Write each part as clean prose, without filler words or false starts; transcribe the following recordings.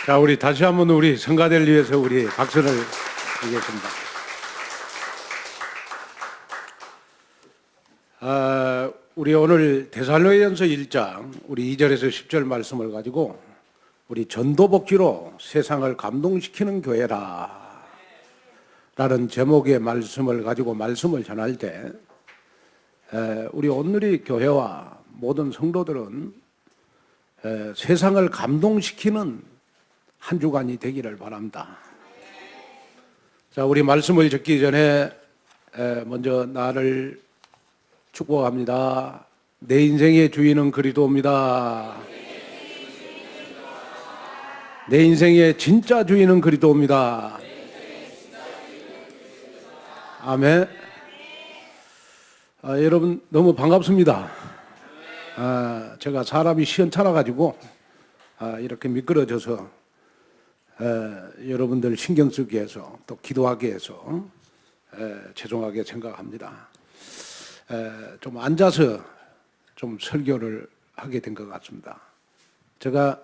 자, 우리 다시 한번 우리 성가대를 위해서 우리 박수를 드리겠습니다. 우리 오늘 데살로니가전서 1장 우리 2절에서 10절 말씀을 가지고 우리 전도복지로 세상을 감동시키는 교회라 라는 제목의 말씀을 가지고 말씀을 전할 때 우리 오늘의 교회와 모든 성도들은 세상을 감동시키는 한 주간이 되기를 바랍니다. 자, 우리 말씀을 듣기 전에 먼저 나를 축복합니다. 내 인생의 주인은 그리스도입니다. 내 인생의 진짜 주인은 그리스도입니다. 아멘. 여러분 너무 반갑습니다. 제가 사람이 시원찮아 가지고 이렇게 미끄러져서 여러분들 신경 쓰기 위해서 또 기도하기 위해서 죄송하게 생각합니다. 좀 앉아서 좀 설교를 하게 된 것 같습니다. 제가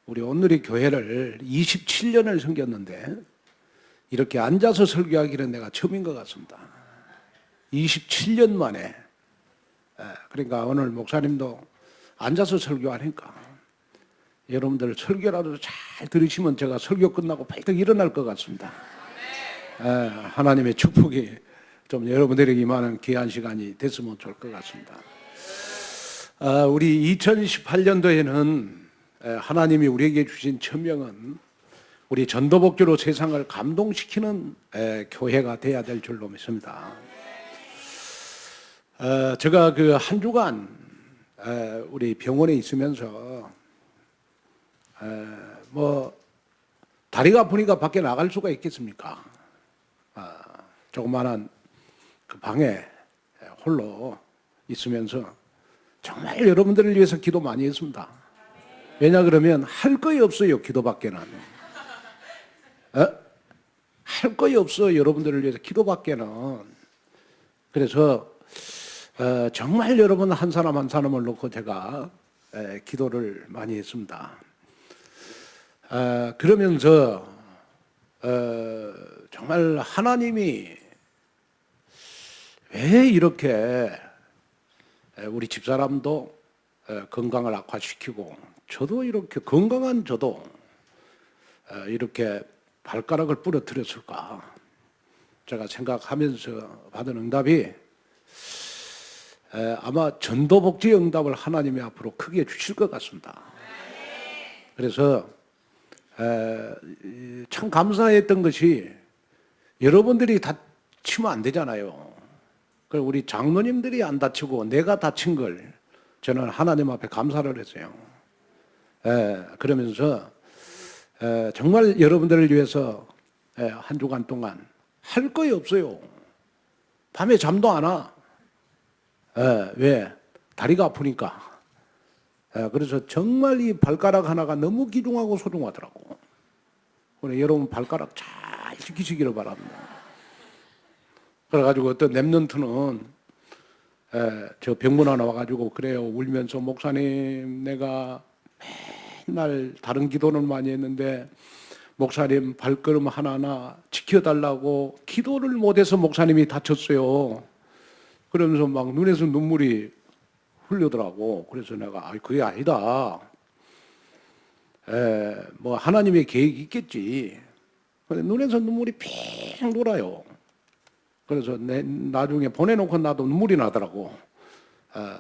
우리 오늘의 교회를 27년을 섬겼는데 이렇게 앉아서 설교하기는 내가 처음인 것 같습니다. 27년 만에. 그러니까 오늘 목사님도 앉아서 설교하니까 여러분들 설교라도 잘 들으시면 제가 설교 끝나고 발떡 일어날 것 같습니다. 하나님의 축복이 좀 여러분들에게 임하는 귀한 시간이 됐으면 좋을 것 같습니다. 우리 2018년도에는 하나님이 우리에게 주신 천명은 우리 전도복지로 세상을 감동시키는 교회가 돼야 될 줄로 믿습니다. 제가 그 한 주간 우리 병원에 있으면서 다리가 아프니까 밖에 나갈 수가 있겠습니까? 조그마한 그 방에 홀로 있으면서 정말 여러분들을 위해서 기도 많이 했습니다. 왜냐 그러면 할 거이 없어요. 기도밖에는 할 거이 없어. 여러분들을 위해서 기도밖에는. 그래서 정말 여러분 한 사람 한 사람을 놓고 제가 기도를 많이 했습니다. 그러면서 정말 하나님이 왜 이렇게 우리 집사람도 건강을 악화시키고 저도 이렇게 건강한 저도 이렇게 발가락을 부러뜨렸을까? 제가 생각하면서 받은 응답이 아마 전도복지 응답을 하나님이 앞으로 크게 주실 것 같습니다. 그래서 참 감사했던 것이 여러분들이 다치면 안 되잖아요. 우리 장로님들이 안 다치고 내가 다친 걸 저는 하나님 앞에 감사를 했어요. 그러면서 정말 여러분들을 위해서 한 주간 동안 할 거이 없어요. 밤에 잠도 안 와. 왜? 다리가 아프니까. 그래서 정말 이 발가락 하나가 너무 귀중하고 소중하더라고. 그래, 여러분 발가락 잘 지키시기를 바랍니다. 그래가지고 어떤 랩런트는 저 병문 하나 와가지고 그래요. 울면서 목사님 내가 맨날 다른 기도는 많이 했는데 목사님 발걸음 하나하나 지켜달라고 기도를 못해서 목사님이 다쳤어요. 그러면서 막 눈에서 눈물이 흘리더라고. 그래서 내가 그게 아니다. 뭐 하나님의 계획이 있겠지. 근데 눈에서 눈물이 핑 돌아요. 그래서 나중에 보내놓고 나도 눈물이 나더라고.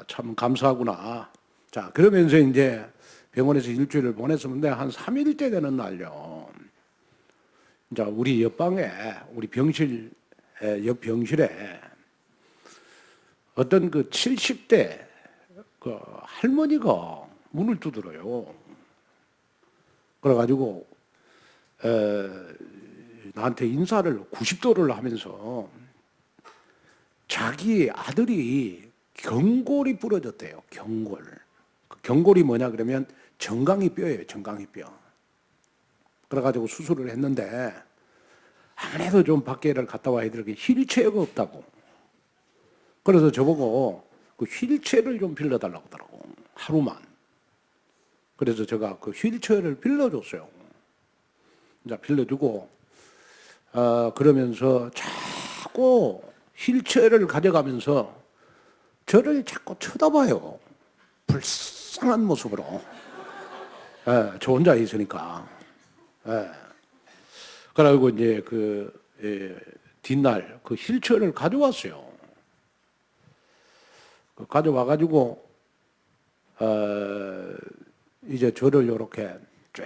참 감사하구나. 자, 그러면서 이제 병원에서 일주일을 보냈었는데 한 3일째 되는 날요. 이제 우리 옆방에 우리 병실 옆 병실에 어떤 그 70대 그 할머니가 문을 두드려요. 그래가지고 나한테 인사를 90도를 하면서 자기 아들이 경골이 부러졌대요. 경골. 그 경골이 뭐냐 그러면 정강이 뼈예요. 정강이 뼈. 그래가지고 수술을 했는데 아무래도 좀 밖에를 갔다 와야 될 게 휠체어가 없다고. 그래서 저보고 그 휠체어를 좀 빌려달라고 하더라고. 하루만. 그래서 제가 그 휠체어를 빌려줬어요. 이제 빌려주고 그러면서 자꾸 휠체어를 가져가면서 저를 자꾸 쳐다봐요. 불쌍한 모습으로. 저 혼자 있으니까. 그래가지고 이제 뒷날 그 휠체어를 가져왔어요. 가져와가지고 이제 저를 이렇게 쭉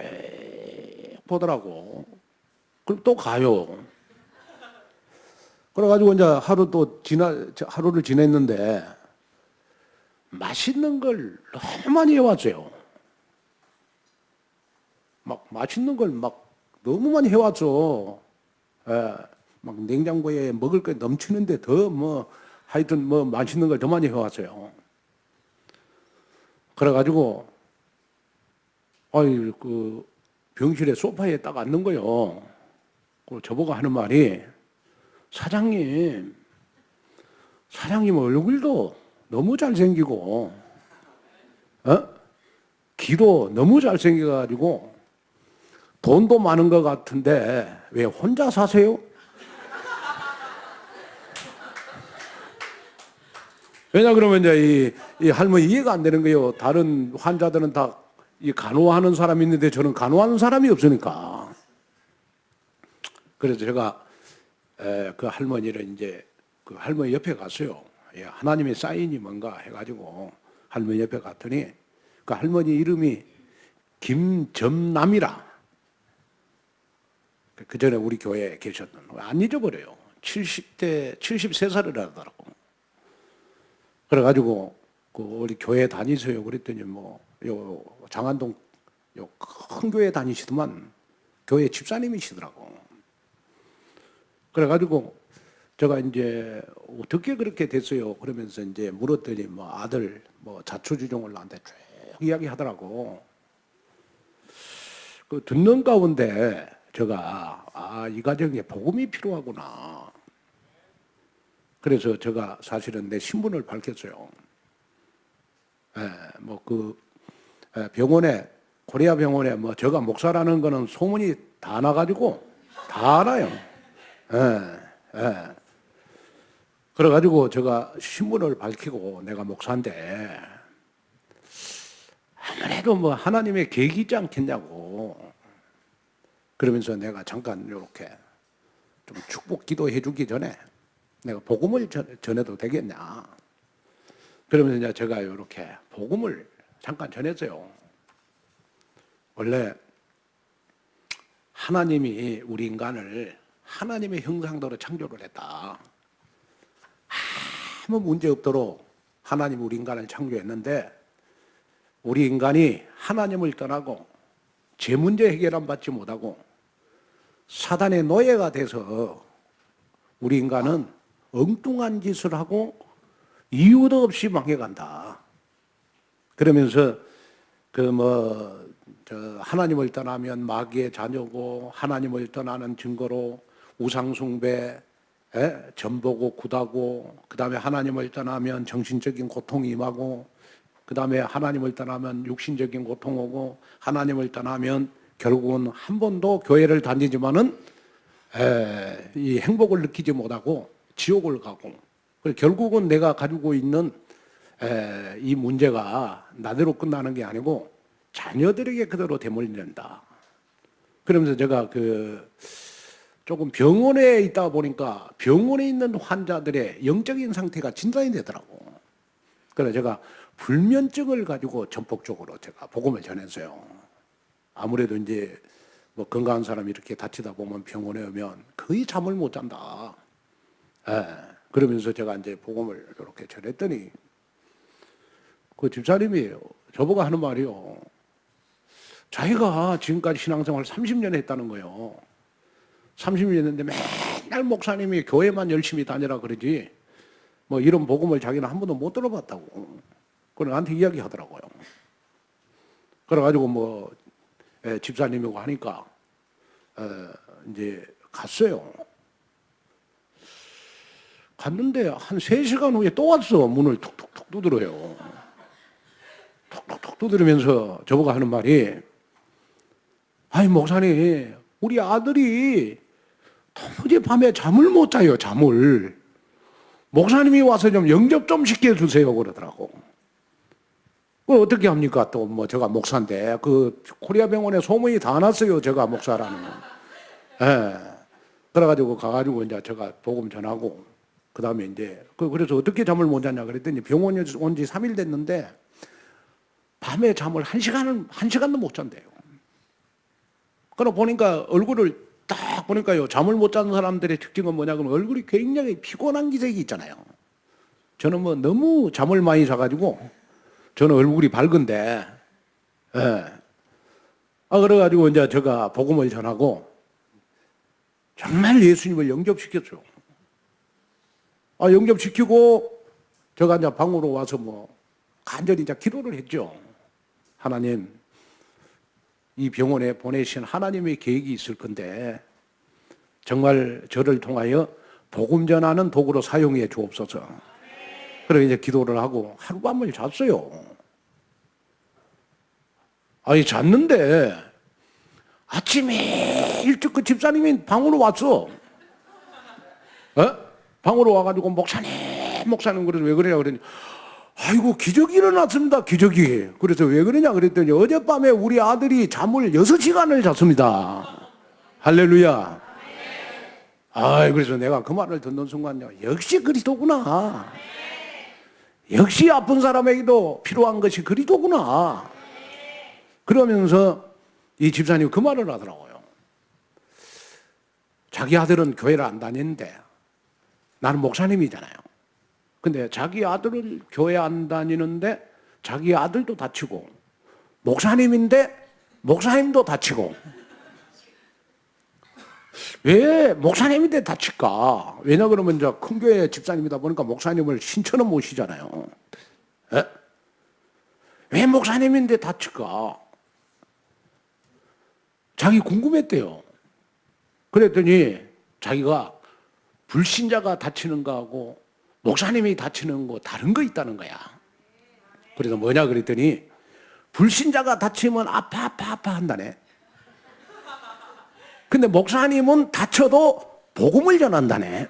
보더라고. 그럼 또 가요. 그래가지고 이제 하루를 지냈는데 맛있는 걸 너무 많이 해왔어요. 막 맛있는 걸 막 너무 많이 해왔죠. 막 냉장고에 먹을 게 넘치는데 더 뭐 하여튼 뭐 맛있는 걸 더 많이 해왔어요. 그래가지고 그 병실에 소파에 딱 앉는 거요. 저보고 하는 말이 사장님 얼굴도 너무 잘생기고 귀도 너무 잘생겨가지고 돈도 많은 것 같은데 왜 혼자 사세요? 왜냐 그러면 이제 이 할머니 이해가 안 되는 거예요. 다른 환자들은 다 이 간호하는 사람이 있는데 저는 간호하는 사람이 없으니까. 그래서 제가 그 할머니를 이제 그 할머니 옆에 갔어요. 하나님의 사인이 뭔가 해가지고 할머니 옆에 갔더니 그 할머니 이름이 김점남이라. 그 전에 우리 교회에 계셨던 안 잊어버려요. 73살을 하더라고. 그래가지고 그 우리 교회 다니세요. 그랬더니 요 장안동 요 큰 교회 다니시더만 교회 집사님이시더라고. 그래가지고 제가 이제 어떻게 그렇게 됐어요? 그러면서 이제 물었더니 아들 자초지종을 나한테 쭉 이야기하더라고. 그 듣는 가운데 제가 이 가정에 복음이 필요하구나. 그래서 제가 사실은 내 신분을 밝혔어요. 병원에 코리아 병원에 제가 목사라는 거는 소문이 다 나가지고 다 알아요. 그래가지고 제가 신분을 밝히고 내가 목사인데 아무래도 하나님의 계획이지 않겠냐고. 그러면서 내가 잠깐 이렇게 좀 축복 기도해 주기 전에 내가 복음을 전해도 되겠냐. 그러면서 이제 제가 이렇게 복음을 잠깐 전했어요. 원래 하나님이 우리 인간을 하나님의 형상대로 창조를 했다. 아무 문제 없도록 하나님이 우리 인간을 창조했는데 우리 인간이 하나님을 떠나고 제 문제 해결을 받지 못하고 사단의 노예가 돼서 우리 인간은 엉뚱한 짓을 하고 이유도 없이 망해간다. 그러면서 하나님을 떠나면 마귀의 자녀고 하나님을 떠나는 증거로 우상숭배, 전보고 굿하고 그 다음에 하나님을 떠나면 정신적인 고통이 임하고 그 다음에 하나님을 떠나면 육신적인 고통 오고 하나님을 떠나면 결국은 한 번도 교회를 다니지만은 이 행복을 느끼지 못하고 지옥을 가고 결국은 내가 가지고 있는 이 문제가 나대로 끝나는 게 아니고 자녀들에게 그대로 되물린다. 그러면서 제가 조금 병원에 있다 보니까 병원에 있는 환자들의 영적인 상태가 진단이 되더라고. 그래서 제가 불면증을 가지고 전폭적으로 제가 복음을 전했어요. 아무래도 이제 건강한 사람이 이렇게 다치다 보면 병원에 오면 거의 잠을 못 잔다. 그러면서 제가 이제 복음을 이렇게 전했더니 그 집사님이 저보고 하는 말이요. 자기가 지금까지 신앙생활 30년 했다는 거예요. 30년 했는데 맨날 목사님이 교회만 열심히 다니라 그러지 이런 복음을 자기는 한 번도 못 들어봤다고. 그걸 나한테 이야기하더라고요. 그래가지고 집사님이고 하니까 이제 갔어요. 갔는데 한 3시간 후에 또 왔어. 문을 툭툭툭 두드려요. 툭툭툭 두드리면서 저보고 하는 말이 목사님 우리 아들이 도무지 밤에 잠을 못 자요, 잠을. 목사님이 와서 좀 영접 좀 시켜주세요, 그러더라고. 그걸 어떻게 합니까? 또 뭐 제가 목사인데, 그 코리아 병원에 소문이 다 났어요, 제가 목사라는 거. 예. 그래가지고 가가지고 이제 제가 복음 전하고, 그 다음에 이제, 그래서 어떻게 잠을 못 잤냐 그랬더니 병원에 온 지 3일 됐는데, 밤에 잠을 한 시간도 못 잔대요. 그러고 보니까 얼굴을 딱 보니까요, 잠을 못 자는 사람들의 특징은 뭐냐 그러면 얼굴이 굉장히 피곤한 기색이 있잖아요. 저는 뭐 너무 잠을 많이 자가지고, 저는 얼굴이 밝은데, 예. 그래가지고 이제 제가 복음을 전하고, 정말 예수님을 영접시켰죠. 영접시키고, 제가 이제 방으로 와서 뭐, 간절히 이제 기도를 했죠. 하나님, 이 병원에 보내신 하나님의 계획이 있을 건데, 정말 저를 통하여 복음 전하는 도구로 사용해 주옵소서. 그래서 이제 기도를 하고 하룻밤을 잤어요. 잤는데, 아침에 일찍 그 집사님이 방으로 왔어. 방으로 와가지고, 목사님, 그래서 왜 그러냐 그랬더니, 아이고, 기적이 일어났습니다, 기적이. 그래서 왜 그러냐 그랬더니, 어젯밤에 우리 아들이 잠을 6시간을 잤습니다. 할렐루야. 그래서 내가 그 말을 듣는 순간요, 역시 그리스도구나. 역시 아픈 사람에게도 필요한 것이 그리스도구나. 그러면서 이 집사님이 그 말을 하더라고요. 자기 아들은 교회를 안 다니는데 나는 목사님이잖아요. 근데 자기 아들은 교회 안 다니는데 자기 아들도 다치고, 목사님인데 목사님도 다치고. 왜 목사님인데 다칠까? 왜냐 그러면 이제 큰 교회 집사님이다 보니까 목사님을 신처럼 모시잖아요. 왜 목사님인데 다칠까? 자기 궁금했대요. 그랬더니 자기가 불신자가 다치는 거하고 목사님이 다치는 거 다른 거 있다는 거야. 그래서 뭐냐 그랬더니 불신자가 다치면 아파 한다네. 근데 목사님은 다쳐도 복음을 전한다네.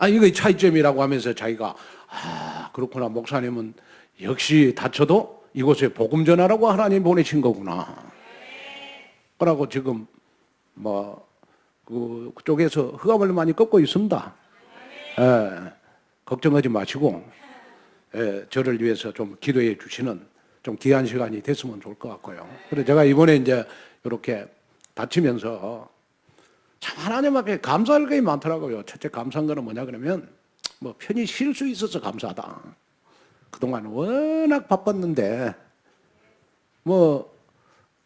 이거 차이점이라고 하면서 자기가 그렇구나, 목사님은 역시 다쳐도 이곳에 복음 전하라고 하나님 보내신 거구나. 그러고 지금 뭐 그쪽에서 흑암을 많이 꺾고 있습니다. 걱정하지 마시고, 저를 위해서 좀 기도해 주시는 좀 귀한 시간이 됐으면 좋을 것 같고요. 그래서 제가 이번에 이제 이렇게 다치면서 참 하나님 앞에 감사할 게 많더라고요. 첫째 감사한 거는 뭐냐 그러면, 뭐 편히 쉴 수 있어서 감사하다. 그동안 워낙 바빴는데, 뭐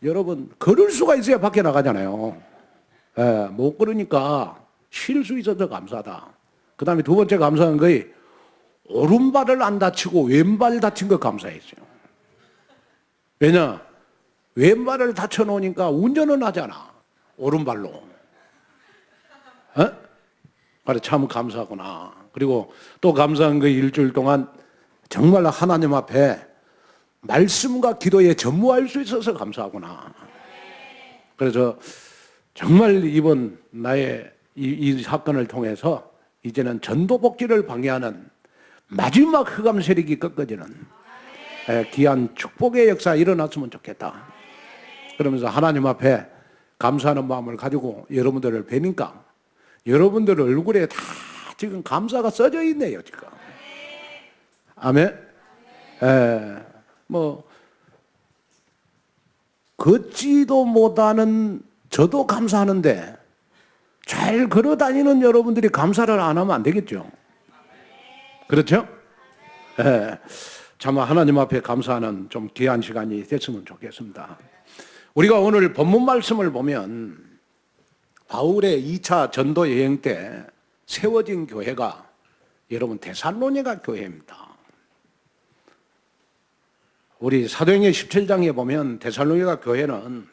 여러분 걸을 수가 있어야 밖에 나가잖아요. 못 걸으니까 쉴 수 있어서 감사하다. 그 다음에 두 번째 감사한 거이 오른발을 안 다치고 왼발 다친 거 감사했어요. 왜냐? 왼발을 다쳐놓으니까 운전은 하잖아, 오른발로. 그래, 참 감사하구나. 그리고 또 감사한 거, 일주일 동안 정말 하나님 앞에 말씀과 기도에 전무할 수 있어서 감사하구나. 그래서 정말 이번 나의 이 사건을 통해서 이제는 전도복지를 방해하는 마지막 흑암 세력이 꺾어지는 귀한 축복의 역사 일어났으면 좋겠다. 그러면서 하나님 앞에 감사하는 마음을 가지고 여러분들을 뵈니까 여러분들 얼굴에 다 지금 감사가 써져 있네요, 지금. 아멘. 뭐 걷지도 못하는 저도 감사하는데 잘 걸어 다니는 여러분들이 감사를 안 하면 안 되겠죠. 그렇죠? 참 하나님 앞에 감사하는 좀 귀한 시간이 됐으면 좋겠습니다. 우리가 오늘 본문 말씀을 보면 바울의 2차 전도 여행 때 세워진 교회가 여러분 데살로니가 교회입니다. 우리 사도행전 17장에 보면 데살로니가 교회는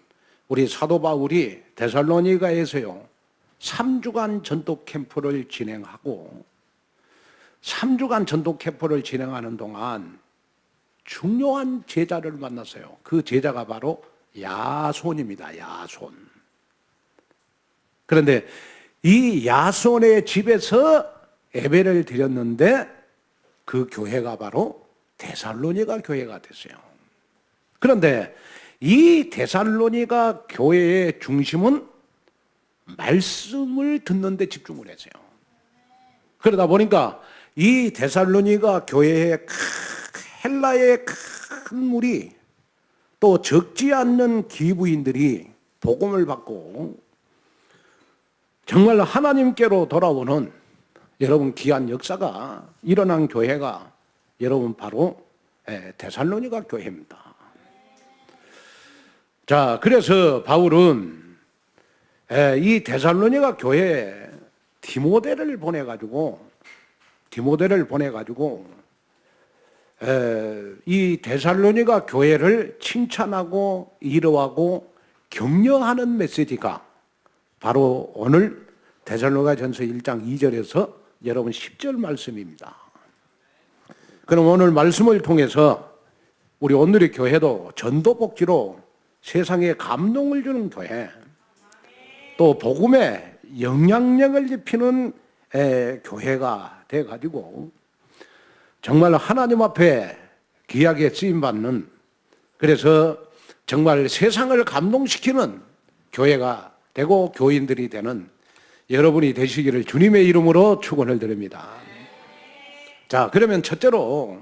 우리 사도 바울이 데살로니가에서요 3주간 전도 캠프를 진행하고 3주간 전도 캠프를 진행하는 동안 중요한 제자를 만났어요. 그 제자가 바로 야손입니다. 야손. 그런데 이 야손의 집에서 예배를 드렸는데 그 교회가 바로 데살로니가 교회가 됐어요. 그런데 이 데살로니가 교회의 중심은 말씀을 듣는 데 집중을 했어요. 그러다 보니까 이 데살로니가 교회의 헬라의 큰 무리, 또 적지 않는 기부인들이 복음을 받고 정말 하나님께로 돌아오는 여러분 귀한 역사가 일어난 교회가 여러분 바로 데살로니가 교회입니다. 자, 그래서 바울은 이 데살로니가 교회에 디모데를 보내가지고 이 데살로니가 교회를 칭찬하고 위로하고 격려하는 메시지가 바로 오늘 데살로니가전서 1장 2절에서 여러분 10절 말씀입니다. 그럼 오늘 말씀을 통해서 우리 오늘의 교회도 전도복지로 세상에 감동을 주는 교회, 또 복음에 영향력을 입히는 교회가 돼가지고 정말 하나님 앞에 귀하게 쓰임받는, 그래서 정말 세상을 감동시키는 교회가 되고 교인들이 되는 여러분이 되시기를 주님의 이름으로 축원을 드립니다. 자, 그러면 첫째로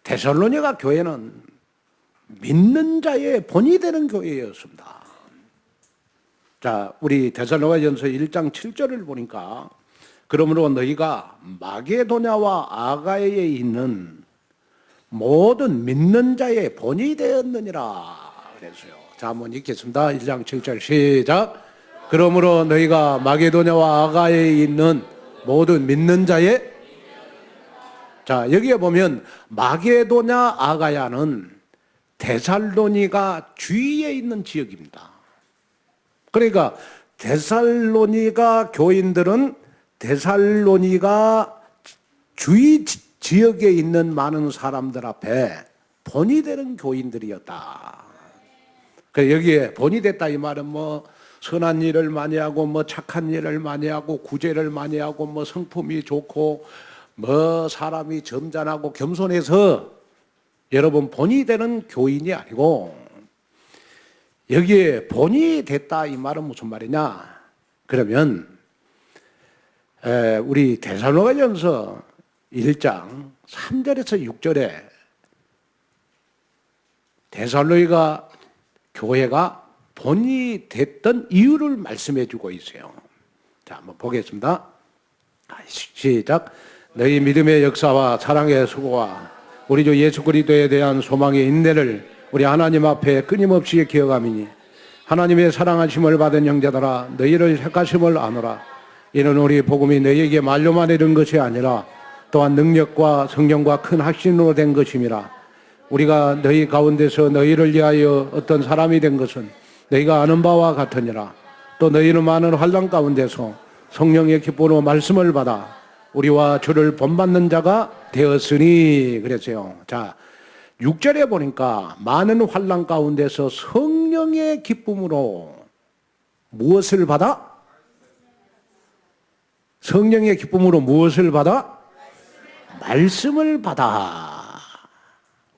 데살로니가 교회는 믿는 자의 본이 되는 교회였습니다. 자, 우리 데살로니가전서 1장 7절을 보니까 그러므로 너희가 마게도냐와 아가야에 있는 모든 믿는 자의 본이 되었느니라 그랬어요. 자, 한번 읽겠습니다. 1장 7절 시작. 그러므로 너희가 마게도냐와 아가야에 있는 모든 믿는 자의, 자, 여기에 보면 마게도냐 아가야는 데살로니가 주위에 있는 지역입니다. 그러니까 데살로니가 교인들은 데살로니가 주위 지역에 있는 많은 사람들 앞에 본이 되는 교인들이었다. 그래서 여기에 본이 됐다 이 말은 뭐 선한 일을 많이 하고 뭐 착한 일을 많이 하고 구제를 많이 하고 뭐 성품이 좋고 뭐 사람이 점잖하고 겸손해서 여러분 본이 되는 교인이 아니고, 여기에 본이 됐다 이 말은 무슨 말이냐? 그러면 우리 데살로니가전서 1장 3절에서 6절에 데살로니가 교회가 본이 됐던 이유를 말씀해 주고 있어요. 자, 한번 보겠습니다. 시작. 너희 믿음의 역사와 사랑의 수고와 우리 주 예수 그리스도에 대한 소망의 인내를 우리 하나님 앞에 끊임없이 기억하미니 하나님의 사랑하심을 받은 형제들아 너희를 택하심을 아노라. 이는 우리 복음이 너희에게 말로만 이른 것이 아니라 또한 능력과 성령과 큰 확신으로 된 것임이라. 우리가 너희 가운데서 너희를 위하여 어떤 사람이 된 것은 너희가 아는 바와 같으니라. 또 너희는 많은 환난 가운데서 성령의 기쁨으로 말씀을 받아 우리와 주를 본받는 자가 되었으니 그랬어요. 자, 6절에 보니까 많은 환난 가운데서 성령의 기쁨으로 무엇을 받아? 성령의 기쁨으로 무엇을 받아? 말씀을 받아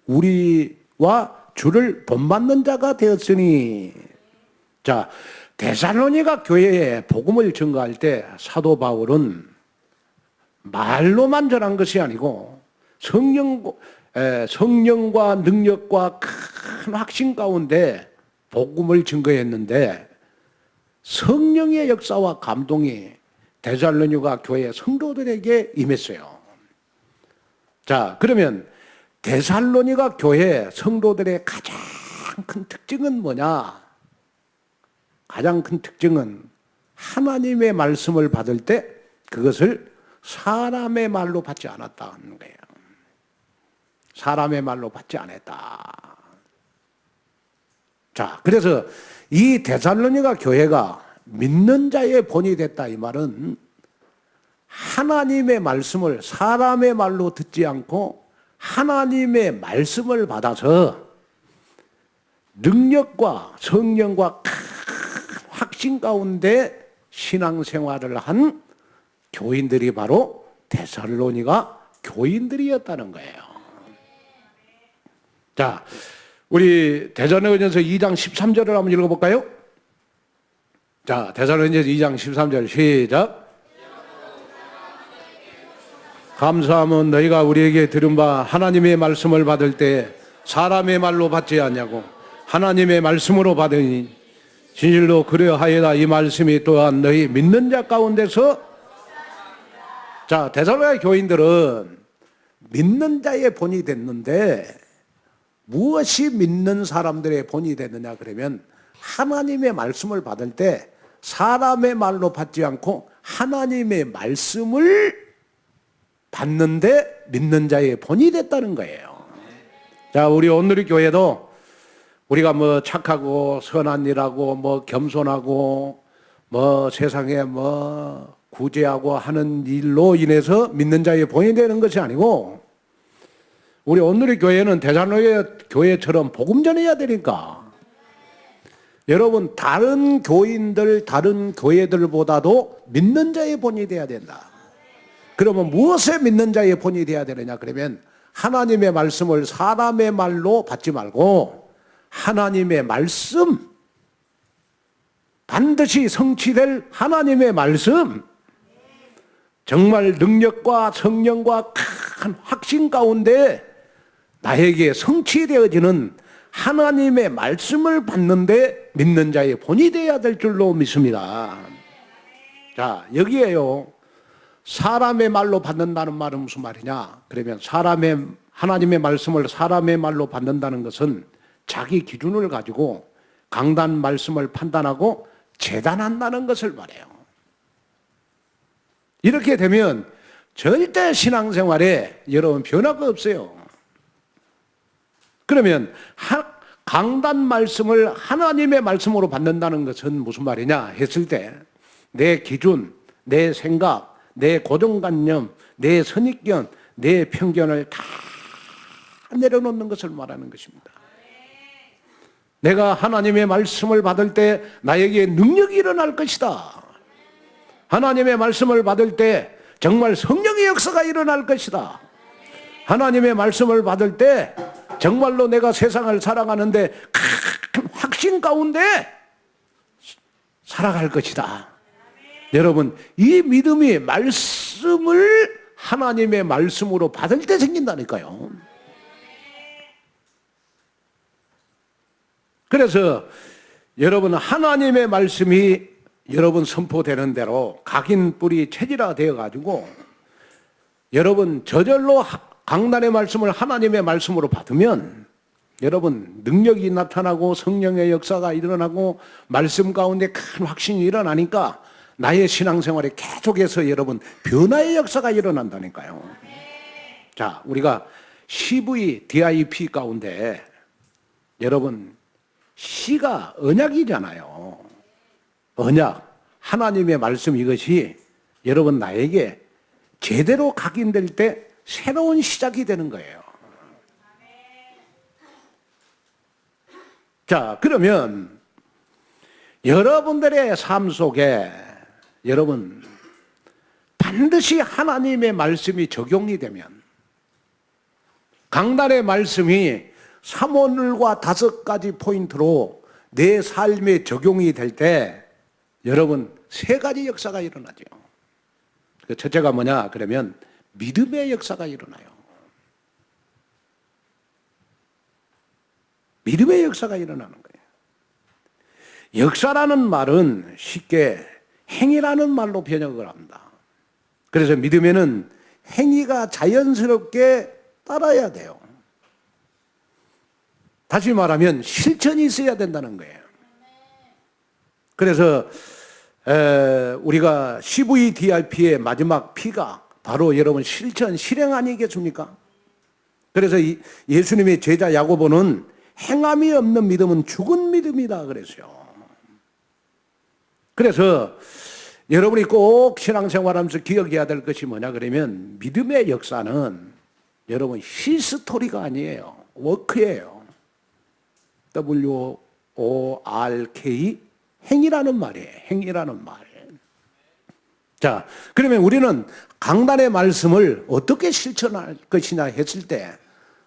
우리와 주를 본받는 자가 되었으니. 자, 데살로니가 교회에 복음을 전가할 때 사도 바울은 말로만 전한 것이 아니고 성령과 능력과 큰 확신 가운데 복음을 증거했는데 성령의 역사와 감동이 데살로니가 교회 성도들에게 임했어요. 자, 그러면 데살로니가 교회 성도들의 가장 큰 특징은 뭐냐? 가장 큰 특징은 하나님의 말씀을 받을 때 그것을 사람의 말로 받지 않았다는 거예요. 사람의 말로 받지 않았다. 자, 그래서 이 데살로니가 교회가 믿는 자의 본이 됐다 이 말은 하나님의 말씀을 사람의 말로 듣지 않고 하나님의 말씀을 받아서 능력과 성령과 큰 확신 가운데 신앙생활을 한 교인들이 바로 데살로니가 교인들이었다는 거예요. 자, 우리 데살로니가서 2장 13절을 한번 읽어볼까요? 자, 데살로니가서 2장 13절 시작. 감사함은 너희가 우리에게 들은 바 하나님의 말씀을 받을 때 사람의 말로 받지 않냐고 하나님의 말씀으로 받으니 진실로 그러하여다. 이 말씀이 또한 너희 믿는 자 가운데서, 자, 데살로니가 교인들은 믿는 자의 본이 됐는데 무엇이 믿는 사람들의 본이 됐느냐 그러면 하나님의 말씀을 받을 때 사람의 말로 받지 않고 하나님의 말씀을 받는데 믿는 자의 본이 됐다는 거예요. 자, 우리 오늘의 교회도 우리가 뭐 착하고 선한 일하고 뭐 겸손하고 뭐 세상에 뭐 구제하고 하는 일로 인해서 믿는 자의 본이 되는 것이 아니고, 우리 오늘의 교회는 데살로니가 교회처럼 복음 전해야 되니까 여러분 다른 교인들 다른 교회들보다도 믿는 자의 본이 돼야 된다. 그러면 무엇에 믿는 자의 본이 돼야 되느냐 그러면 하나님의 말씀을 사람의 말로 받지 말고 하나님의 말씀, 반드시 성취될 하나님의 말씀, 정말 능력과 성령과 큰 확신 가운데 나에게 성취되어지는 하나님의 말씀을 받는데 믿는 자의 본이 되어야 될 줄로 믿습니다. 자, 여기에요. 사람의 말로 받는다는 말은 무슨 말이냐? 그러면 하나님의 말씀을 사람의 말로 받는다는 것은 자기 기준을 가지고 강단 말씀을 판단하고 재단한다는 것을 말해요. 이렇게 되면 절대 신앙생활에 여러분 변화가 없어요. 그러면 강단 말씀을 하나님의 말씀으로 받는다는 것은 무슨 말이냐 했을 때 내 기준, 내 생각, 내 고정관념, 내 선입견, 내 편견을 다 내려놓는 것을 말하는 것입니다. 내가 하나님의 말씀을 받을 때 나에게 능력이 일어날 것이다. 하나님의 말씀을 받을 때 정말 성령의 역사가 일어날 것이다. 하나님의 말씀을 받을 때 정말로 내가 세상을 살아가는데 큰 확신 가운데 살아갈 것이다. 여러분, 이 믿음이 말씀을 하나님의 말씀으로 받을 때 생긴다니까요. 그래서 여러분 하나님의 말씀이 여러분 선포되는 대로 각인 뿌리 체질화 되어 가지고 여러분 저절로 강단의 말씀을 하나님의 말씀으로 받으면 여러분 능력이 나타나고 성령의 역사가 일어나고 말씀 가운데 큰 확신이 일어나니까 나의 신앙생활에 계속해서 여러분 변화의 역사가 일어난다니까요. 자, 우리가 CV, DIP 가운데 여러분 C가 언약이잖아요. 언약, 하나님의 말씀, 이것이 여러분 나에게 제대로 각인될 때 새로운 시작이 되는 거예요. 자, 그러면 여러분들의 삶 속에 여러분 반드시 하나님의 말씀이 적용이 되면, 강단의 말씀이 3오늘과 5가지 포인트로 내 삶에 적용이 될 때 여러분 3가지 역사가 일어나죠. 첫째가 뭐냐 그러면 믿음의 역사가 일어나요. 믿음의 역사가 일어나는 거예요. 역사라는 말은 쉽게 행위라는 말로 번역을 합니다. 그래서 믿음에는 행위가 자연스럽게 따라야 돼요. 다시 말하면 실천이 있어야 된다는 거예요. 그래서 우리가 CVDIP의 마지막 P가 바로 여러분 실천, 실행 아니겠습니까? 그래서 예수님의 제자 야고보는 행함이 없는 믿음은 죽은 믿음이다 그랬어요. 그래서 여러분이 꼭 신앙생활하면서 기억해야 될 것이 뭐냐 그러면 믿음의 역사는 여러분 히스토리가 아니에요. 워크예요. WORK, 행이라는 말이에요. 행이라는 말. 자, 그러면 우리는 강단의 말씀을 어떻게 실천할 것이냐 했을 때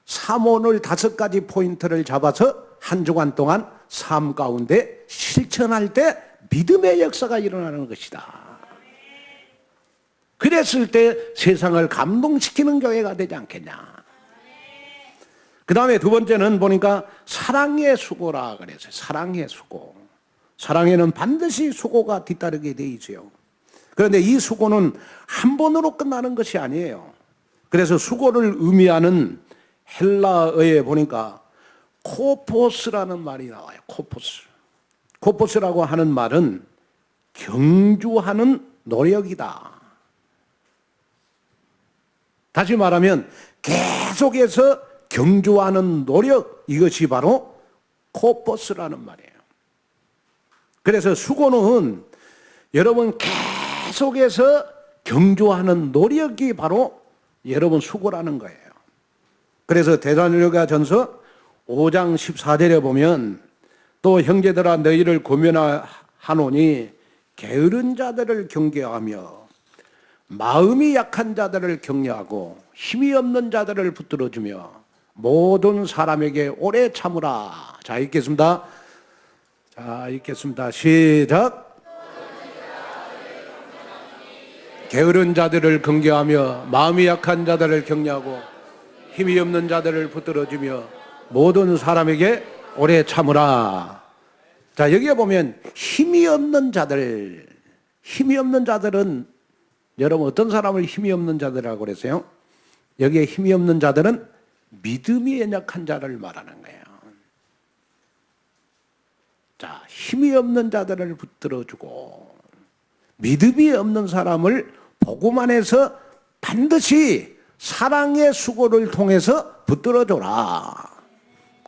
삼원을 5가지 포인트를 잡아서 한 주간 동안 삶 가운데 실천할 때 믿음의 역사가 일어나는 것이다. 그랬을 때 세상을 감동시키는 교회가 되지 않겠냐. 그 다음에 두 번째는 보니까 사랑의 수고라 그랬어요. 사랑의 수고. 사랑에는 반드시 수고가 뒤따르게 돼 있어요. 그런데 이 수고는 한 번으로 끝나는 것이 아니에요. 그래서 수고를 의미하는 헬라어에 보니까 코포스라는 말이 나와요. 코포스. 코포스라고 하는 말은 경주하는 노력이다. 다시 말하면 계속해서 경주하는 노력, 이것이 바로 코포스라는 말이에요. 그래서 수고는 여러분 계속해서 경주하는 노력이 바로 여러분 수고라는 거예요. 그래서 데살로니가전서 5장 14절에 보면 또 형제들아 너희를 고면하노니 게으른 자들을 경계하며 마음이 약한 자들을 격려하고 힘이 없는 자들을 붙들어주며 모든 사람에게 오래 참으라. 자, 읽겠습니다. 자, 읽겠습니다. 시작. 게으른 자들을 경계하며 마음이 약한 자들을 격려하고 힘이 없는 자들을 붙들어주며 모든 사람에게 오래 참으라. 자, 여기에 보면 힘이 없는 자들, 힘이 없는 자들은 여러분 어떤 사람을 힘이 없는 자들이라고 그랬어요? 여기에 힘이 없는 자들은 믿음이 연약한 자를 말하는 거예요. 자, 힘이 없는 자들을 붙들어주고 믿음이 없는 사람을 복음 안에서 반드시 사랑의 수고를 통해서 붙들어줘라.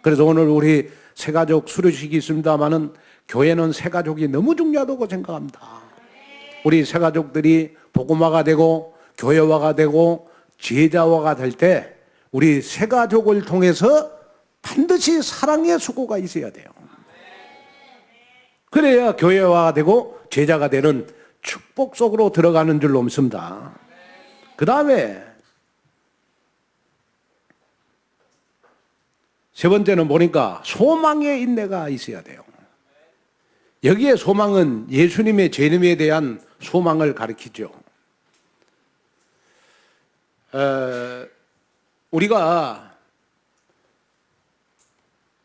그래서 오늘 우리 새가족 수료식이 있습니다마는 교회는 새가족이 너무 중요하다고 생각합니다. 우리 새가족들이 복음화가 되고 교회화가 되고 제자화가 될 때 우리 새가족을 통해서 반드시 사랑의 수고가 있어야 돼요. 그래야 교회화가 되고 제자가 되는 축복 속으로 들어가는 줄로 믿습니다. 그 다음에 세 번째는 보니까 소망의 인내가 있어야 돼요. 여기에 소망은 예수님의 재림에 대한 소망을 가리키죠. 우리가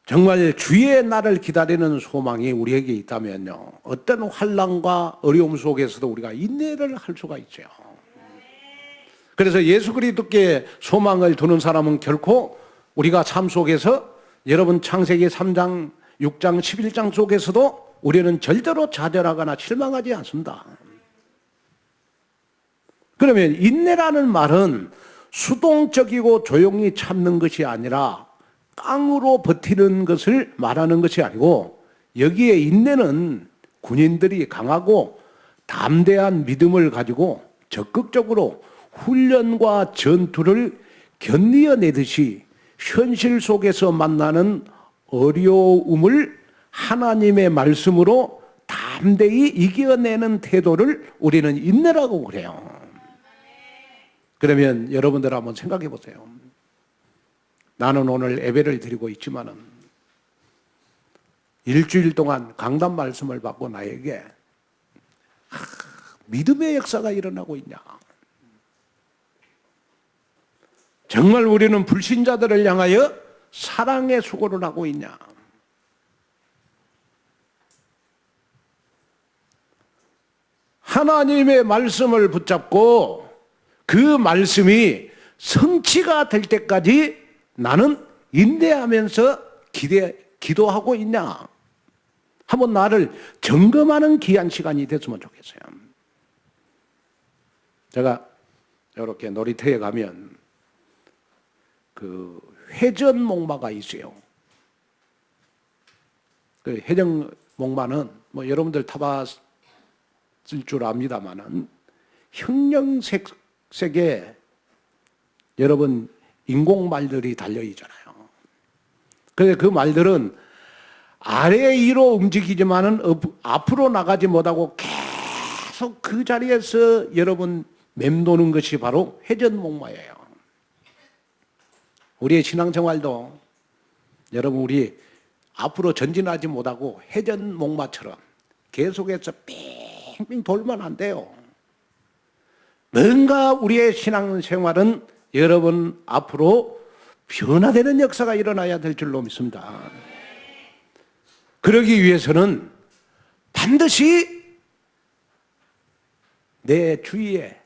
정말 주의 날을 기다리는 소망이 우리에게 있다면요, 어떤 환난과 어려움 속에서도 우리가 인내를 할 수가 있죠. 그래서 예수 그리스도께 소망을 두는 사람은 결코 우리가 삶 속에서 여러분 창세기 3장, 6장, 11장 속에서도 우리는 절대로 좌절하거나 실망하지 않습니다. 그러면 인내라는 말은 수동적이고 조용히 참는 것이 아니라 깡으로 버티는 것을 말하는 것이 아니고, 여기에 인내는 군인들이 강하고 담대한 믿음을 가지고 적극적으로 훈련과 전투를 견디어내듯이 현실 속에서 만나는 어려움을 하나님의 말씀으로 담대히 이겨내는 태도를 우리는 인내라고 그래요. 그러면 여러분들 한번 생각해 보세요. 나는 오늘 예배를 드리고 있지만은 일주일 동안 강단 말씀을 받고 나에게 믿음의 역사가 일어나고 있냐? 정말 우리는 불신자들을 향하여 사랑의 수고를 하고 있냐? 하나님의 말씀을 붙잡고 그 말씀이 성취가 될 때까지 나는 인내하면서 기도하고 있냐? 한번 나를 점검하는 귀한 시간이 됐으면 좋겠어요. 제가 이렇게 놀이터에 가면 그 회전 목마가 있어요. 그 회전 목마는 뭐 여러분들 타봤을 줄 압니다만은 형형색색의 여러분 인공 말들이 달려 있잖아요. 그래서 그 말들은 아래 위로 움직이지만은 앞으로 나가지 못하고 계속 그 자리에서 여러분 맴도는 것이 바로 회전목마예요. 우리의 신앙생활도 여러분 우리 앞으로 전진하지 못하고 회전목마처럼 계속해서 빙빙 돌면 안 돼요. 뭔가 우리의 신앙생활은 여러분 앞으로 변화되는 역사가 일어나야 될 줄로 믿습니다. 그러기 위해서는 반드시 내 주위에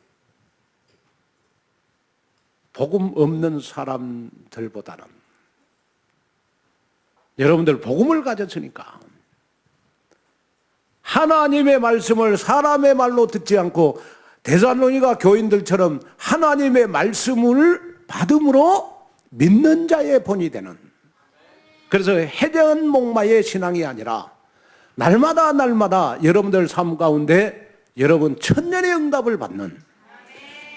복음 없는 사람들보다는 여러분들 복음을 가졌으니까 하나님의 말씀을 사람의 말로 듣지 않고 데살로니가 교인들처럼 하나님의 말씀을 받음으로 믿는 자의 본이 되는, 그래서 회전목마의 신앙이 아니라 날마다 날마다 여러분들 삶 가운데 여러분 천년의 응답을 받는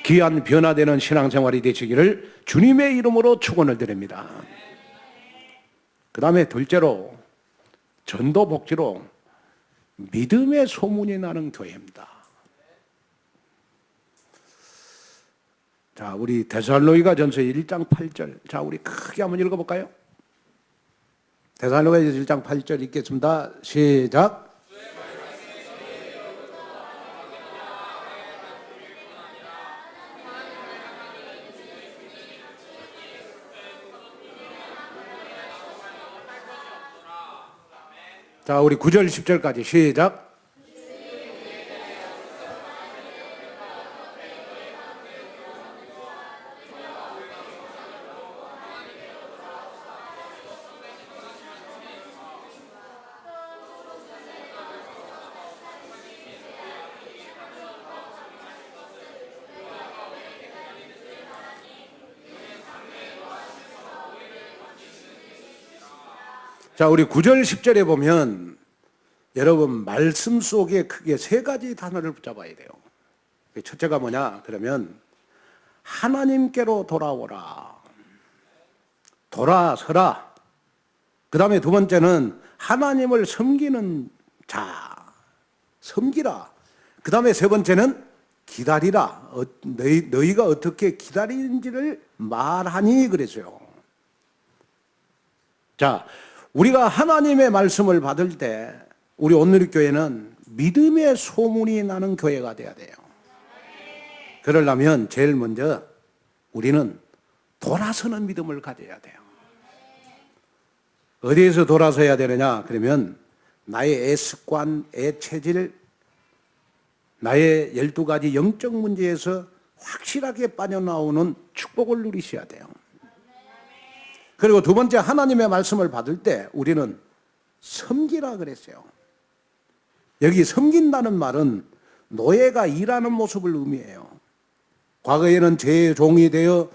귀한 변화되는 신앙생활이 되시기를 주님의 이름으로 축원을 드립니다. 그 다음에 둘째로 전도 복지로 믿음의 소문이 나는 교회입니다. 자, 우리 데살로니가 전서 1장 8절. 자, 우리 크게 한번 읽어볼까요? 데살로니가 1장 8절 읽겠습니다. 시작. 자, 우리 9절 10절까지 시작. 자, 우리 9절 10절에 보면 여러분 말씀 속에 크게 세 가지 단어를 붙잡아야 돼요. 첫째가 뭐냐 그러면 하나님께로 돌아오라, 돌아서라. 그 다음에 두 번째는 하나님을 섬기는 자, 섬기라. 그 다음에 세 번째는 기다리라. 너희가 어떻게 기다리는지를 말하니 그랬어요. 자, 우리가 하나님의 말씀을 받을 때 우리 온누리교회는 믿음의 소문이 나는 교회가 돼야 돼요. 그러려면 제일 먼저 우리는 돌아서는 믿음을 가져야 돼요. 어디에서 돌아서야 되느냐 그러면 나의 애습관, 애체질, 나의 12가지 영적 문제에서 확실하게 빠져나오는 축복을 누리셔야 돼요. 그리고 두 번째, 하나님의 말씀을 받을 때 우리는 섬기라 그랬어요. 여기 섬긴다는 말은 노예가 일하는 모습을 의미해요. 과거에는 제 종이 되어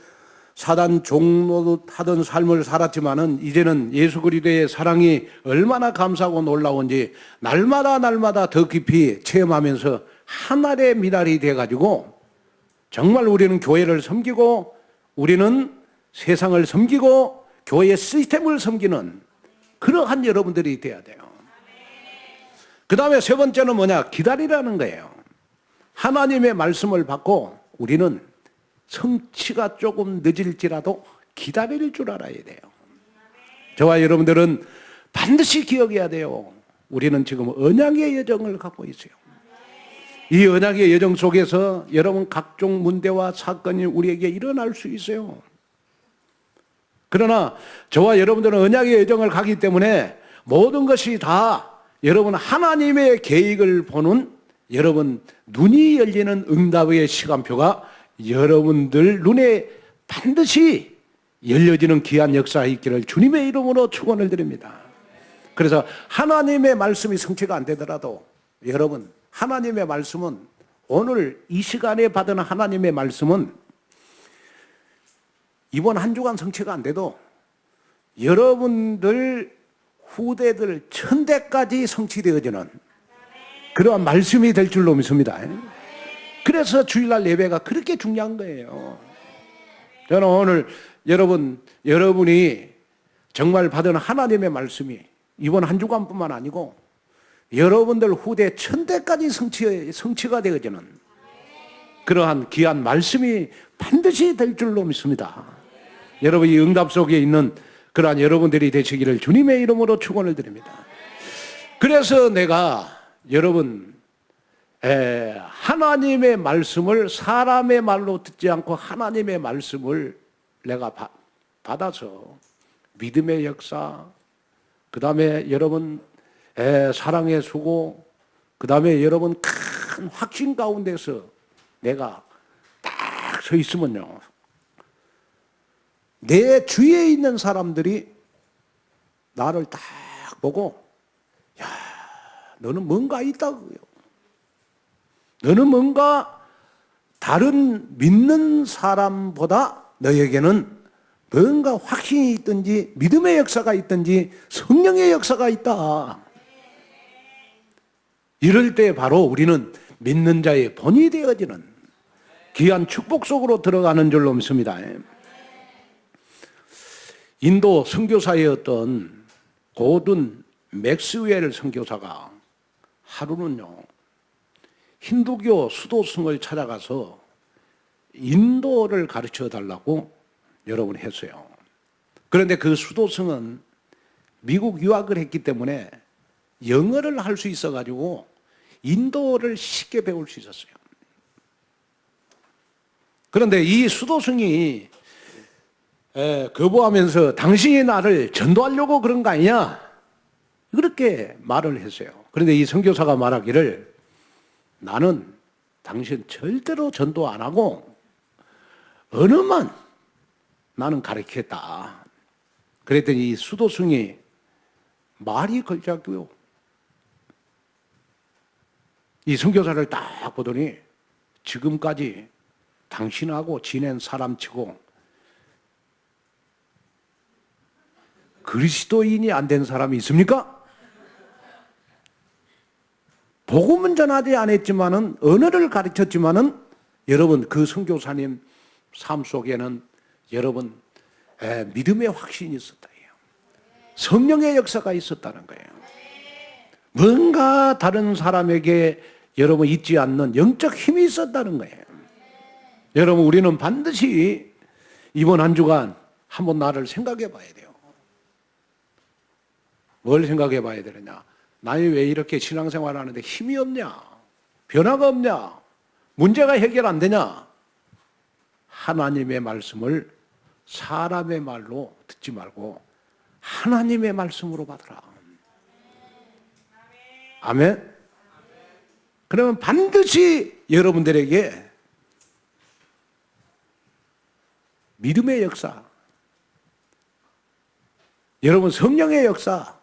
사단 종노릇 하던 삶을 살았지만은 이제는 예수 그리스도의 사랑이 얼마나 감사하고 놀라운지 날마다 더 깊이 체험하면서 하늘의 미랄이 돼가지고 정말 우리는 교회를 섬기고 우리는 세상을 섬기고 교회의 시스템을 섬기는 그러한 여러분들이 돼야 돼요. 그 다음에 세 번째는 뭐냐? 기다리라는 거예요. 하나님의 말씀을 받고 우리는 성취가 조금 늦을지라도 기다릴 줄 알아야 돼요. 저와 여러분들은 반드시 기억해야 돼요. 우리는 지금 언약의 여정을 갖고 있어요. 이 언약의 여정 속에서 여러분 각종 문제와 사건이 우리에게 일어날 수 있어요. 그러나 저와 여러분들은 언약의 여정을 가기 때문에 모든 것이 다 여러분 하나님의 계획을 보는 여러분 눈이 열리는 응답의 시간표가 여러분들 눈에 반드시 열려지는 귀한 역사가 있기를 주님의 이름으로 축원을 드립니다. 그래서 하나님의 말씀이 성취가 안 되더라도 여러분 하나님의 말씀은 오늘 이 시간에 받은 하나님의 말씀은 이번 한 주간 성취가 안 돼도 여러분들 후대들 천대까지 성취되어지는 그러한 말씀이 될 줄로 믿습니다. 그래서 주일날 예배가 그렇게 중요한 거예요. 저는 오늘 여러분이 정말 받은 하나님의 말씀이 이번 한 주간뿐만 아니고 여러분들 후대 천대까지 성취가 되어지는 그러한 귀한 말씀이 반드시 될 줄로 믿습니다. 여러분 이 응답 속에 있는 그러한 여러분들이 되시기를 주님의 이름으로 축원을 드립니다. 그래서 내가 여러분 하나님의 말씀을 사람의 말로 듣지 않고 하나님의 말씀을 내가 받아서 믿음의 역사, 그 다음에 여러분 사랑의 수고, 그 다음에 여러분 큰 확신 가운데서 내가 딱 서 있으면요, 내 주위에 있는 사람들이 나를 딱 보고 야, 너는 뭔가 있다고요. 너는 뭔가 다른 믿는 사람보다 너에게는 뭔가 확신이 있든지 믿음의 역사가 있든지 성령의 역사가 있다. 이럴 때 바로 우리는 믿는 자의 본이 되어지는 귀한 축복 속으로 들어가는 줄로 믿습니다. 인도 선교사였던 고든 맥스웰 선교사가 하루는요, 힌두교 수도승을 찾아가서 인도를 가르쳐 달라고 여러분 했어요. 그런데 그 수도승은 미국 유학을 했기 때문에 영어를 할 수 있어가지고 인도를 쉽게 배울 수 있었어요. 그런데 이 수도승이 거부하면서 당신이 나를 전도하려고 그런 거 아니냐? 그렇게 말을 했어요. 그런데 이 선교사가 말하기를 나는 당신 절대로 전도 안 하고 언어만 나는 가르치겠다. 그랬더니 이 수도승이 말이 걸작고요. 이 선교사를 딱 보더니 지금까지 당신하고 지낸 사람치고 그리스도인이 안 된 사람이 있습니까? 복음은 전하지 않았지만은 언어를 가르쳤지만은 여러분 그 선교사님 삶 속에는 여러분 믿음의 확신이 있었다. 성령의 역사가 있었다는 거예요. 뭔가 다른 사람에게 여러분 있지 않는 영적 힘이 있었다는 거예요. 여러분 우리는 반드시 이번 한 주간 한번 나를 생각해 봐야 돼요. 뭘 생각해 봐야 되느냐? 나는 왜 이렇게 신앙생활 하는데 힘이 없냐? 변화가 없냐? 문제가 해결 안 되냐? 하나님의 말씀을 사람의 말로 듣지 말고 하나님의 말씀으로 받으라. 아멘? 그러면 반드시 여러분들에게 믿음의 역사, 여러분 성령의 역사,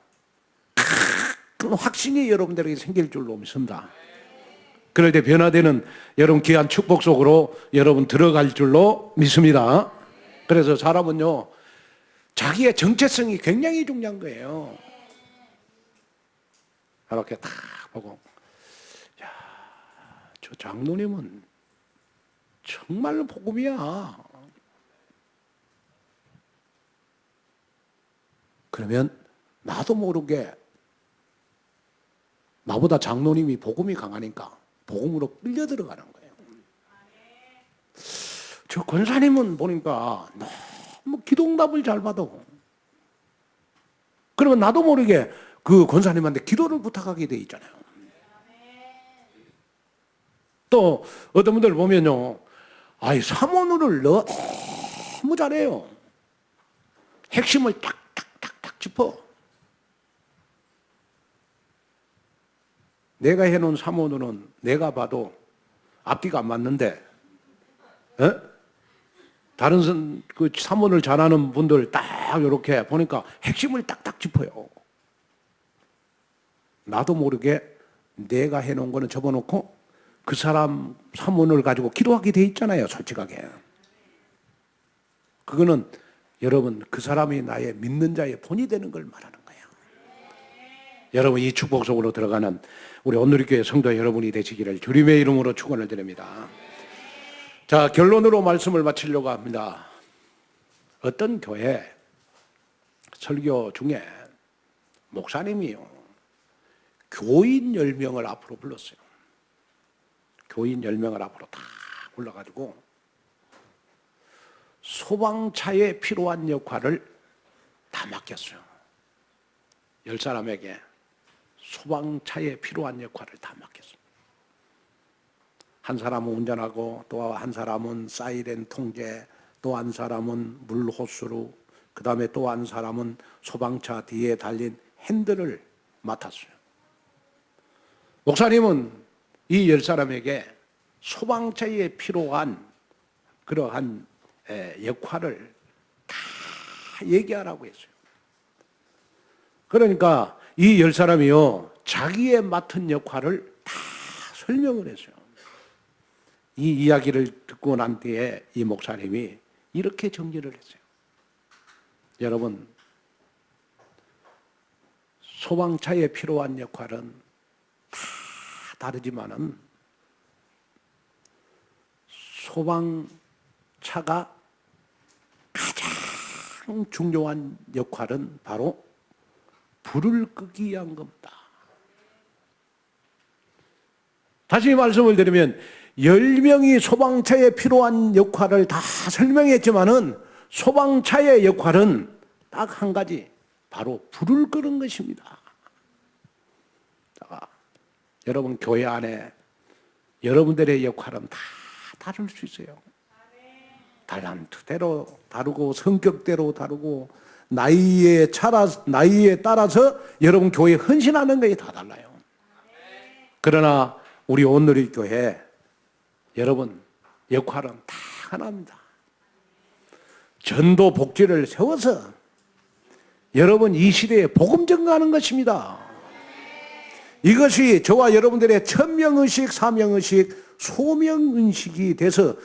큰 확신이 여러분들에게 생길 줄로 믿습니다. 그럴 때 변화되는 여러분 귀한 축복 속으로 여러분 들어갈 줄로 믿습니다. 그래서 사람은요, 자기의 정체성이 굉장히 중요한 거예요. 이렇게 딱 보고, 야, 저 장로님은 정말 복음이야. 그러면 나도 모르게 나보다 장로님이 복음이 강하니까 복음으로 끌려 들어가는 거예요. 저 권사님은 보니까 너무 기도응답을 잘 받아. 그러면 나도 모르게 그 권사님한테 기도를 부탁하게 돼 있잖아요. 또 어떤 분들 보면요, 아이 사모를 너무 잘해요. 핵심을 탁탁탁탁 짚어. 내가 해놓은 사모는 내가 봐도 앞뒤가 안 맞는데, 다른 그 사모를 잘하는 분들 딱 이렇게 보니까 핵심을 딱딱 짚어요. 나도 모르게 내가 해놓은 거는 접어놓고 그 사람 사모를 가지고 기도하게 돼 있잖아요, 솔직하게. 그거는 여러분 그 사람이 나의 믿는 자의 본이 되는 걸 말하는 거예요. 여러분 이 축복 속으로 들어가는 우리 온누리교회 성도 여러분이 되시기를 주님의 이름으로 축원을 드립니다. 자, 결론으로 말씀을 마치려고 합니다. 어떤 교회 설교 중에 목사님이요, 교인 10명을 앞으로 불렀어요. 교인 10명을 앞으로 다 불러가지고 소방차에 필요한 역할을 다 맡겼어요. 10사람에게 소방차에 필요한 역할을 다 맡겼어요. 한 사람은 운전하고, 또 한 사람은 사이렌 통제, 또 한 사람은 물 호스로, 그 다음에 또 한 사람은 소방차 뒤에 달린 핸들을 맡았어요. 목사님은 이 10사람에게 소방차에 필요한 그러한 역할을 다 얘기하라고 했어요. 그러니까 이 10사람이요, 자기의 맡은 역할을 다 설명을 했어요. 이 이야기를 듣고 난 뒤에 이 목사님이 이렇게 정리를 했어요. 여러분, 소방차에 필요한 역할은 다 다르지만은 소방차가 가장 중요한 역할은 바로 불을 끄기 위한 겁니다. 다시 말씀을 드리면 10명이 소방차에 필요한 역할을 다 설명했지만은 소방차의 역할은 딱 한 가지, 바로 불을 끄는 것입니다. 여러분, 교회 안에 여러분들의 역할은 다 다를 수 있어요. 달란트대로 다르고 성격대로 다르고 나이에 따라서 여러분 교회에 헌신하는 것이 다 달라요. 그러나 우리 온누리 교회 여러분 역할은 다 하나입니다. 전도 복지를 세워서 여러분 이 시대에 복음 전가하는 것입니다. 이것이 저와 여러분들의 천명의식, 사명의식, 소명의식이 돼서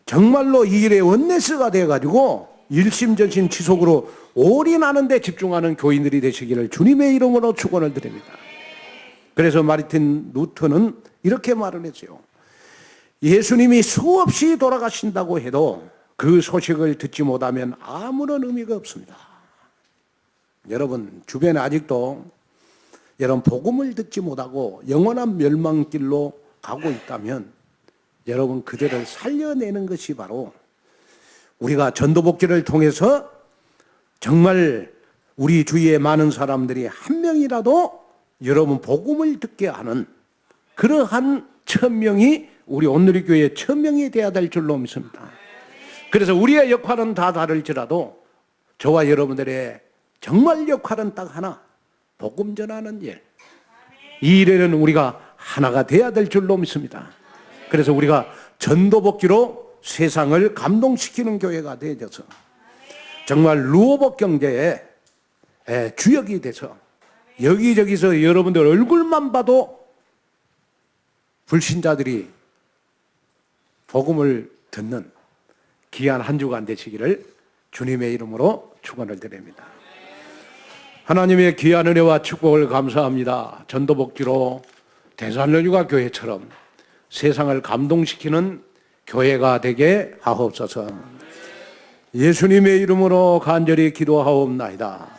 정말로 이 일의 원네스가 되어가지고 일심전심 지속으로 올인하는 데 집중하는 교인들이 되시기를 주님의 이름으로 축원을 드립니다. 그래서 마르틴 루터는 이렇게 말을 했어요. 예수님이 수없이 돌아가신다고 해도 그 소식을 듣지 못하면 아무런 의미가 없습니다. 여러분 주변에 아직도 여러분 복음을 듣지 못하고 영원한 멸망길로 가고 있다면 여러분 그들을 살려내는 것이 바로 우리가 전도복지를 통해서 정말 우리 주위에 많은 사람들이 한 명이라도 여러분 복음을 듣게 하는 그러한 1000명이 우리 온누리교회 1000명이 돼야 될 줄로 믿습니다. 그래서 우리의 역할은 다 다를지라도 저와 여러분들의 정말 역할은 딱 하나, 복음 전하는 일. 이 일에는 우리가 하나가 돼야 될 줄로 믿습니다. 그래서 우리가 전도복지로 세상을 감동시키는 교회가 되어져서 정말 루어복 경제의 주역이 돼서 여기저기서 여러분들 얼굴만 봐도 불신자들이 복음을 듣는 귀한 한 주간 되시기를 주님의 이름으로 축원을 드립니다. 하나님의 귀한 은혜와 축복을 감사합니다. 전도복지로 대살로니가 교회처럼 세상을 감동시키는 교회가 되게 하옵소서. 예수님의 이름으로 간절히 기도하옵나이다.